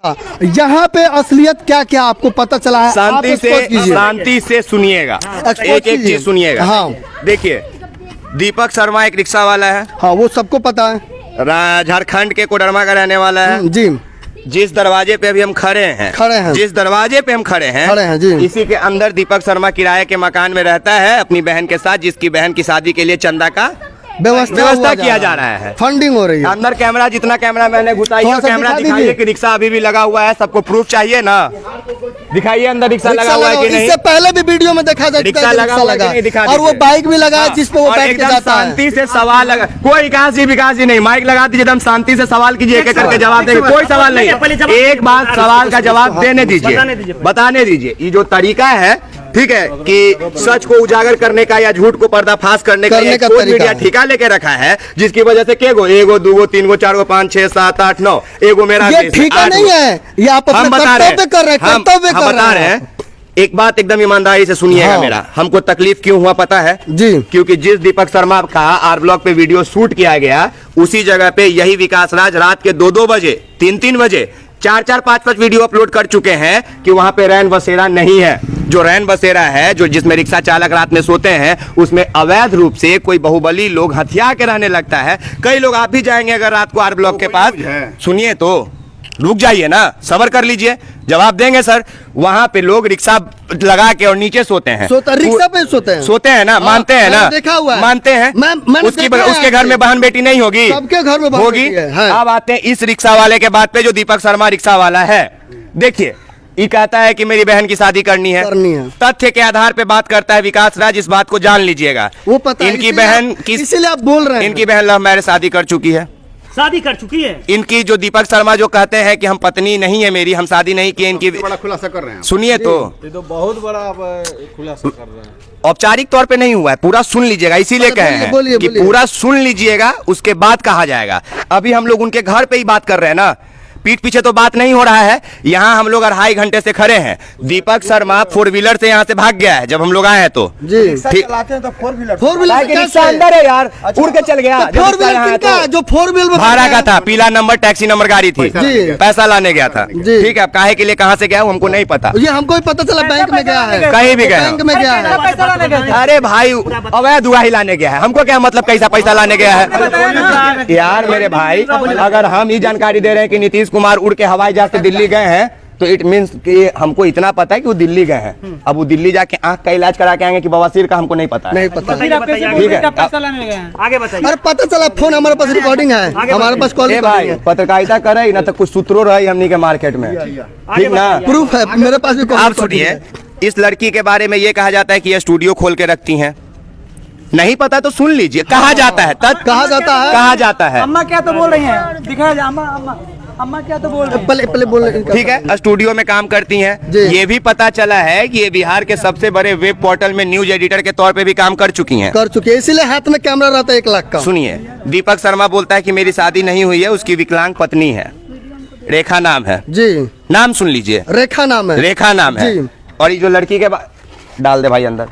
यहाँ पे असलियत क्या क्या आपको पता चला है? शांति से सुनिएगा, एक एक चीज सुनिएगा। हाँ देखिए, दीपक शर्मा एक रिक्शा वाला है। हाँ वो सबको पता है, झारखंड के कोडरमा का रहने वाला है जी। जिस दरवाजे पे अभी हम खड़े हैं जिस दरवाजे पे हम खड़े हैं जी। इसी के अंदर दीपक शर्मा किराए के मकान में रहता है अपनी बहन के साथ, जिसकी बहन की शादी के लिए चंदा का व्यवस्था किया जा रहा है, फंडिंग हो रही है। अंदर कैमरा, जितना कैमरा मैंने घुसाई है कैमरा दिखाइए कि रिक्शा अभी भी लगा हुआ है। सबको प्रूफ चाहिए ना, दिखाइए अंदर रिक्शा लगा हुआ है कि नहीं। इससे पहले भी वीडियो में देखा जाता रिक्शा लगा और वो बाइक भी लगा है जिस पे वो बैठ के जाता है। शांति से सवाल लगा, कोई विकास जी नहीं, माइक लगा दीजिए, एकदम शांति से सवाल कीजिए, एक एक करके जवाब देंगे, कोई सवाल नहीं। एक बात सवाल का जवाब देने दीजिए, बताने दीजिए। ये जो तरीका है, ठीक है, कि सच को उजागर करने का या झूठ को पर्दाफाश करने का मीडिया ठेका लेके रखा है, जिसकी वजह से एगो दूगो तीनगो चारगो 5 6 7 8 9 एगो मेरा ये ठेका नहीं है, ये आप अपने कर्तव्य कर रहे हैं। एक बात एकदम ईमानदारी से सुनिएगा मेरा, हमको तकलीफ क्यों हुआ पता है जी? क्योंकि जिस दीपक शर्मा का आर ब्लॉक पे वीडियो शूट किया गया, उसी जगह पे यही विकास राज रात के 2-2 बजे 3-3 बजे 4-4 5-5 वीडियो अपलोड कर चुके हैं कि वहां पे रैन बसेरा नहीं है। जो रैन बसेरा है, जो जिसमें रिक्शा चालक रात में सोते हैं, उसमें अवैध रूप से कोई बाहुबली लोग हथिया के रहने लगता है। कई लोग आप भी जाएंगे अगर रात को आर ब्लॉक के पास, सुनिए तो रुक जाइए ना, सबर कर लीजिए, जवाब देंगे सर। वहां पे लोग रिक्शा लगा के और नीचे सोते हैं, रिक्शा पे सोते हैं ना, मानते हैं ना, देखा हुआ है, मानते हैं। उसके घर में बहन बेटी नहीं होगी, सबके घर में होगी। अब आते हैं इस रिक्शा वाले के बात पे, जो दीपक शर्मा रिक्शा वाला है। देखिए, ये कहता है कि मेरी बहन की शादी करनी है। तथ्य के आधार पे बात करता है विकास राज, इस बात को जान लीजिएगा। वो पता इनकी बहन की, इसीलिए आप बोल रहे हैं, इनकी बहन लव मैरिज शादी कर चुकी है। इनकी जो दीपक शर्मा जो कहते हैं कि हम पत्नी नहीं है मेरी, हम शादी नहीं की, इनकी बड़ा खुलासा कर रहे हैं। सुनिए तो, ये तो बहुत बड़ा खुलासा कर रहे हैं। औपचारिक तौर पे नहीं हुआ है, पूरा सुन लीजिएगा, इसीलिए कहे हैं कि पूरा सुन लीजिएगा, उसके बाद कहा जाएगा। अभी हम लोग उनके घर पे ही बात कर रहे हैं ना, पीठ पीछे तो बात नहीं हो रहा है। यहाँ हम लोग 2.5 घंटे से खड़े हैं। दीपक शर्मा 4 व्हीलर से यहाँ से भाग गया है जब हम लोग आए हैं तो। चलाते हैं तो 4 व्हीलर रिक्शा अंदर है यार, उड़ के चल गया। 4 व्हीलर जो 4 व्हीलर भाड़ा का था, पीला नंबर टैक्सी नंबर गाड़ी थी, पैसा लाने गया था। ठीक है, अब काहे के लिए कहाँ से गया हमको नहीं पता। ये हमको ही पता चला, बैंक में गया है, कहीं भी गया, बैंक में गया है। अरे भाई अवैध दुआ ही लाने गया है, हमको क्या मतलब कैसा पैसा लाने गया है यार। मेरे भाई, अगर हम ये जानकारी दे रहे हैं कि नीतीश कुमार उड़ के हवाई जहाज से दिल्ली गए हैं, तो इट मींस कि हमको इतना पता है कि वो दिल्ली गए हैं। अब वो दिल्ली जाके आंख का इलाज करा के आएंगे कि बवासीर का, हमको नहीं पता। नहीं पता, ठीक है, आगे बताइए। अरे पता चला, फोन हमारे पास रिकॉर्डिंग है, हमारे पास कॉल। भाई पत्रकारिता करे ना तो कुछ सूत्रों रहे हमनी के मार्केट में, ठीक ना, प्रूफ है मेरे पास भी। आप सुनिए, इस लड़की के बारे में ये कहा जाता है कि ये स्टूडियो खोल के रखती हैं। नहीं पता तो सुन लीजिए, कहा जाता है, कहा जाता है। अम्मा क्या तो बोल रही हैं, दिखाया अम्मा क्या तो बोल रही हैं। पहले बोल रहे, ठीक है, स्टूडियो में काम करती हैं। ये भी पता चला है कि ये बिहार के सबसे बड़े वेब पोर्टल में न्यूज एडिटर के तौर पे भी काम कर चुकी हैं। इसीलिए हाथ में कैमरा रहता है 1 लाख का। सुनिए, दीपक शर्मा बोलता है कि मेरी शादी नहीं हुई है, उसकी विकलांग पत्नी है, रेखा नाम है जी। नाम सुन लीजिए, रेखा नाम है, रेखा नाम है। और ये जो लड़की के डाल दे भाई अंदर,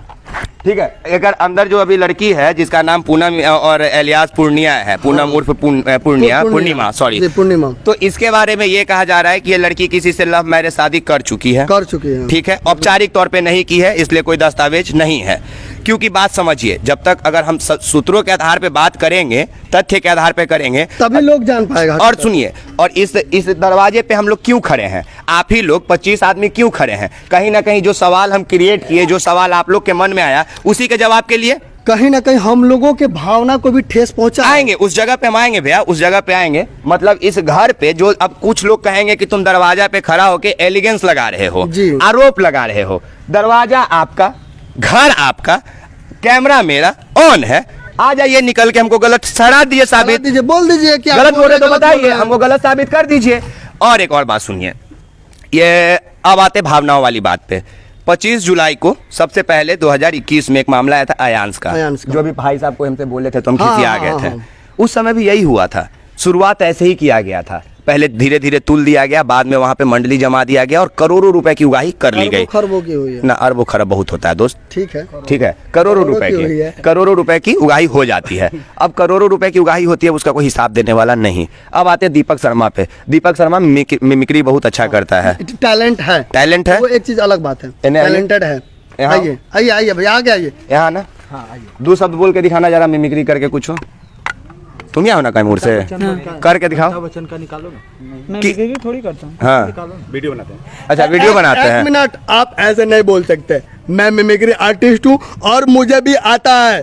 ठीक है, एक अंदर जो अभी लड़की है जिसका नाम पूनम और एलियास पूर्णिया है, पूनम उर्फ पूर्णिमा, सॉरी पूर्णिमा, तो इसके बारे में ये कहा जा रहा है कि ये लड़की किसी से लव मैरिज शादी कर चुकी है। ठीक है, औपचारिक तौर पे नहीं की है, इसलिए कोई दस्तावेज नहीं है। क्योंकि बात समझिए, जब तक अगर हम सूत्रों के आधार पे बात करेंगे, तथ्य के आधार पे करेंगे, तभी लोग जान पाएगा। और सुनिए, और इस दरवाजे पे हम लोग क्यों खड़े हैं, आप ही लोग 25 आदमी क्यों खड़े हैं? कहीं ना कहीं जो सवाल हम क्रिएट किए, जो सवाल आप लोग के मन में आया, उसी के जवाब के लिए कहीं ना कहीं हम लोगों के भावना को भी ठेस पहुंचा। आएंगे उस जगह पे, हम आएंगे भैया, उस जगह पे आएंगे। मतलब इस घर पे जो अब कुछ लोग कहेंगे कि तुम दरवाजा पे खड़ा होके एलिगेंस लगा रहे हो, आरोप लगा रहे हो। दरवाजा आपका, घर आपका, कैमरा मेरा ऑन है, आ जाइए निकल के हमको गलत सड़ा दीजिए, साबित दीजिए, बोल दीजिए कि गलत बोल रहे तो बताइए, हमको गलत साबित कर दीजिए। और एक और बात सुनिए, ये अब आते भावनाओं वाली बात पे। 25 जुलाई को सबसे पहले 2021 में एक मामला आया था अयांश का, जो भी भाई साहब को हमसे बोले थे तो हम खिसिया गए थे। उस समय भी यही हुआ था, शुरुआत ऐसे ही किया गया था। पहले धीरे धीरे तुल दिया गया, बाद में वहां पे मंडली जमा दिया गया और करोड़ों रुपए की उगाही कर ली गई। खरबों की हुई है ना, अरबों खरब बहुत होता है दोस्त। ठीक है करोड़ों रुपए की, करोड़ों रुपए की उगाही हो जाती है। अब करोड़ों रुपए की उगाही होती है, उसका कोई हिसाब देने वाला नहीं। अब आते हैं दीपक शर्मा पे। दीपक शर्मा मिमिक्री बहुत अच्छा करता है, टैलेंट है, वो एक चीज अलग बात है, टैलेंटेड है। आइए आइए आइए भैया, आगे आइए यहाँ ना। दो शब्द बोल के दिखाना जरा मिमिक्री करके कुछ हो। तुम यहाँ हो ना कैमूर से, करके दिखाओ। वचन का निकालो ना, मैं मिमिक्री थोड़ी करता हूँ। हाँ, वीडियो बनाते हैं। अच्छा वीडियो बनाते हैं। एक मिनट, आप ऐसे नहीं बोल सकते। मैं मिमिक्री आर्टिस्ट हूँ और मुझे भी आता है,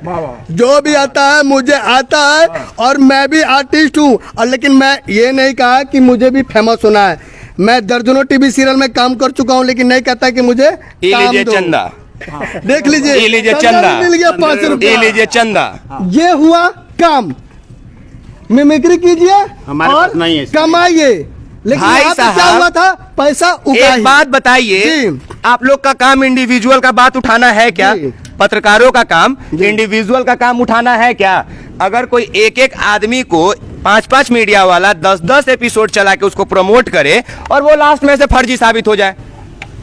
जो भी आता है मुझे आता है, और मैं भी आर्टिस्ट हूँ। और लेकिन मैं ये नहीं कहा कि मुझे भी फेमस होना है। मैं दर्जनों टीवी सीरियल में काम कर चुका हूँ, लेकिन नहीं कहता कि मुझे काम दो। चंदा देख लीजिए, ये लीजिए चंदा, मिल गया 5 ये रुपया। लीजिए चंदा। ये हुआ काम। मिमिक्री कीजिए हमारे और पास नहीं है इसलिए। कमाइए। लेकिन भाई यहाँ पे क्या साहब, हुआ था? पैसा उगाही। एक बात बताइए, जी। आप लोग का काम इंडिविजुअल का बात उठाना है क्या? जी। पत्रकारों का काम इंडिविजुअल का काम उठाना है क्या? अगर कोई एक एक आदमी को 5-5 मीडिया वाला 10-10 एपिसोड चला के उसको प्रमोट करे और वो लास्ट में से फर्जी साबित हो जाए,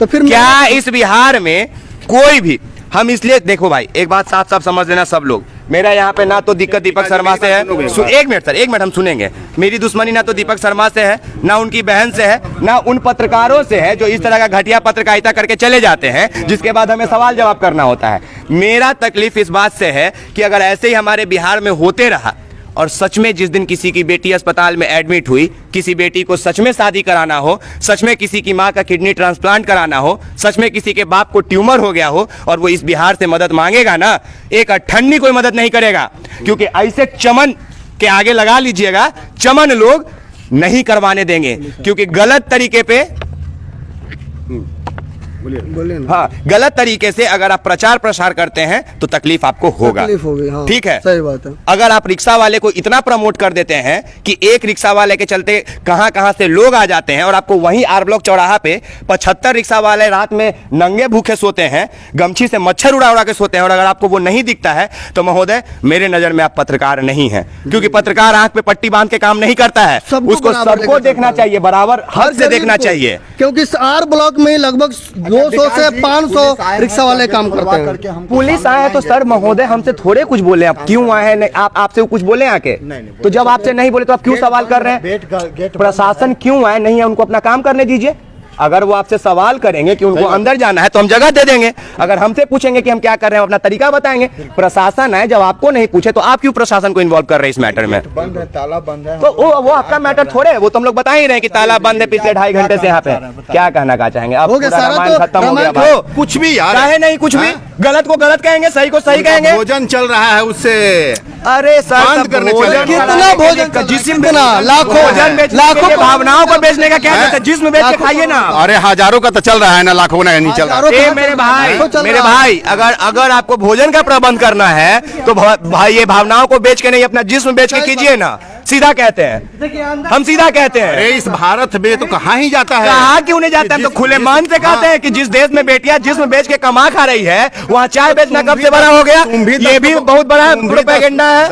तो फिर क्या इस बिहार में कोई भी, हम इसलिए देखो भाई, एक बात साफ साफ समझ लेना सब लोग, मेरा यहाँ पे ना तो दिक्कत दीपक शर्मा से है। एक मिनट सर, एक मिनट हम सुनेंगे। मेरी दुश्मनी ना तो दीपक शर्मा से है, ना उनकी बहन से है, ना उन पत्रकारों से है जो इस तरह का घटिया पत्रकारिता करके चले जाते हैं, जिसके बाद हमें सवाल जवाब करना होता है। मेरा तकलीफ इस बात से है कि अगर ऐसे ही हमारे बिहार में होते रहा, और सच में जिस दिन किसी की बेटी अस्पताल में एडमिट हुई, किसी बेटी को सच में शादी कराना हो, सच में किसी की मां का किडनी ट्रांसप्लांट कराना हो, सच में किसी के बाप को ट्यूमर हो गया हो, और वो इस बिहार से मदद मांगेगा ना, एक अठन्नी कोई मदद नहीं करेगा। क्योंकि ऐसे चमन के आगे लगा लीजिएगा, चमन लोग नहीं करवाने देंगे। क्योंकि गलत तरीके पे, बोलिए ना। हाँ, गलत तरीके से अगर आप प्रचार प्रसार करते हैं तो तकलीफ आपको होगा। तकलीफ होगी, हाँ, ठीक है, सही बात है। अगर आप रिक्शा वाले को इतना प्रमोट कर देते हैं कि एक रिक्शा वाले के चलते कहां कहां से लोग आ जाते हैं, और आपको वहीं आर ब्लॉक चौराहा पे 75 रिक्शा वाले रात में नंगे भूखे सोते हैं, गमछी से मच्छर उड़ा उड़ा के सोते हैं, और अगर आपको वो नहीं दिखता है तो महोदय मेरे नजर में आप पत्रकार नहीं है। क्योंकि पत्रकार आंख पे पट्टी बांध के काम नहीं करता है, उसको सबको देखना चाहिए, बराबर हर से देखना चाहिए। क्योंकि आर ब्लॉक में लगभग 200 से 500 रिक्शा वाले काम करते हैं। पुलिस आए तो सर महोदय हमसे थोड़े कुछ बोले, आप क्यों आए हैं? आप आपसे कुछ बोले आके? तो जब आपसे नहीं बोले तो आप क्यों सवाल कर रहे हैं? प्रशासन क्यों आए? नहीं है, उनको अपना काम करने दीजिए। अगर वो आपसे सवाल करेंगे कि उनको अंदर जाना है तो हम जगह दे देंगे। अगर हमसे पूछेंगे कि हम क्या कर रहे हैं, अपना तरीका बताएंगे। प्रशासन है, जब आपको नहीं पूछे तो आप क्यों प्रशासन को इन्वॉल्व कर रहे हैं इस मैटर में? बंद है, ताला बंद है। तो वो आपका मैटर थोड़े है, वो तो हम लोग बता ही रहे हैं कि ताला बंद है पिछले 2.5 घंटे से यहाँ पे। क्या कहना का चाहेंगे आप? हो गया सारा, रामायण तो खत्म हो गया रामायण भाई। कुछ भी यार, चाहे नहीं कुछ भी, गलत को गलत कहेंगे, सही को सही कहेंगे। भोजन चल रहा है उससे। अरे सर, बंद करने चले। कितना भोजन, जिस्म लाखों लाखों भावनाओं को बेचने का क्या है? जिस्म बेच के खाइए ना। अरे हजारों का तो चल रहा है ना, लाखों का नहीं चल रहा। मेरे भाई, अगर आपको भोजन का प्रबंध करना है तो भाई ये भावनाओं को बेच के नहीं, अपना जिस्म बेच के कीजिए ना। सीधा कहते हैं, हम सीधा कहते हैं। अरे इस भारत में तो कहाँ ही जाता है, कहाँ क्यों नहीं जाता? हम तो खुले मन से कहते हैं कि जिस देश में बेटियां जिस्म बेच के कमा खा रही है, वहाँ चाय बेचना कब से बड़ा हो गया? ये भी बहुत बड़ा प्रोपेगेंडा है।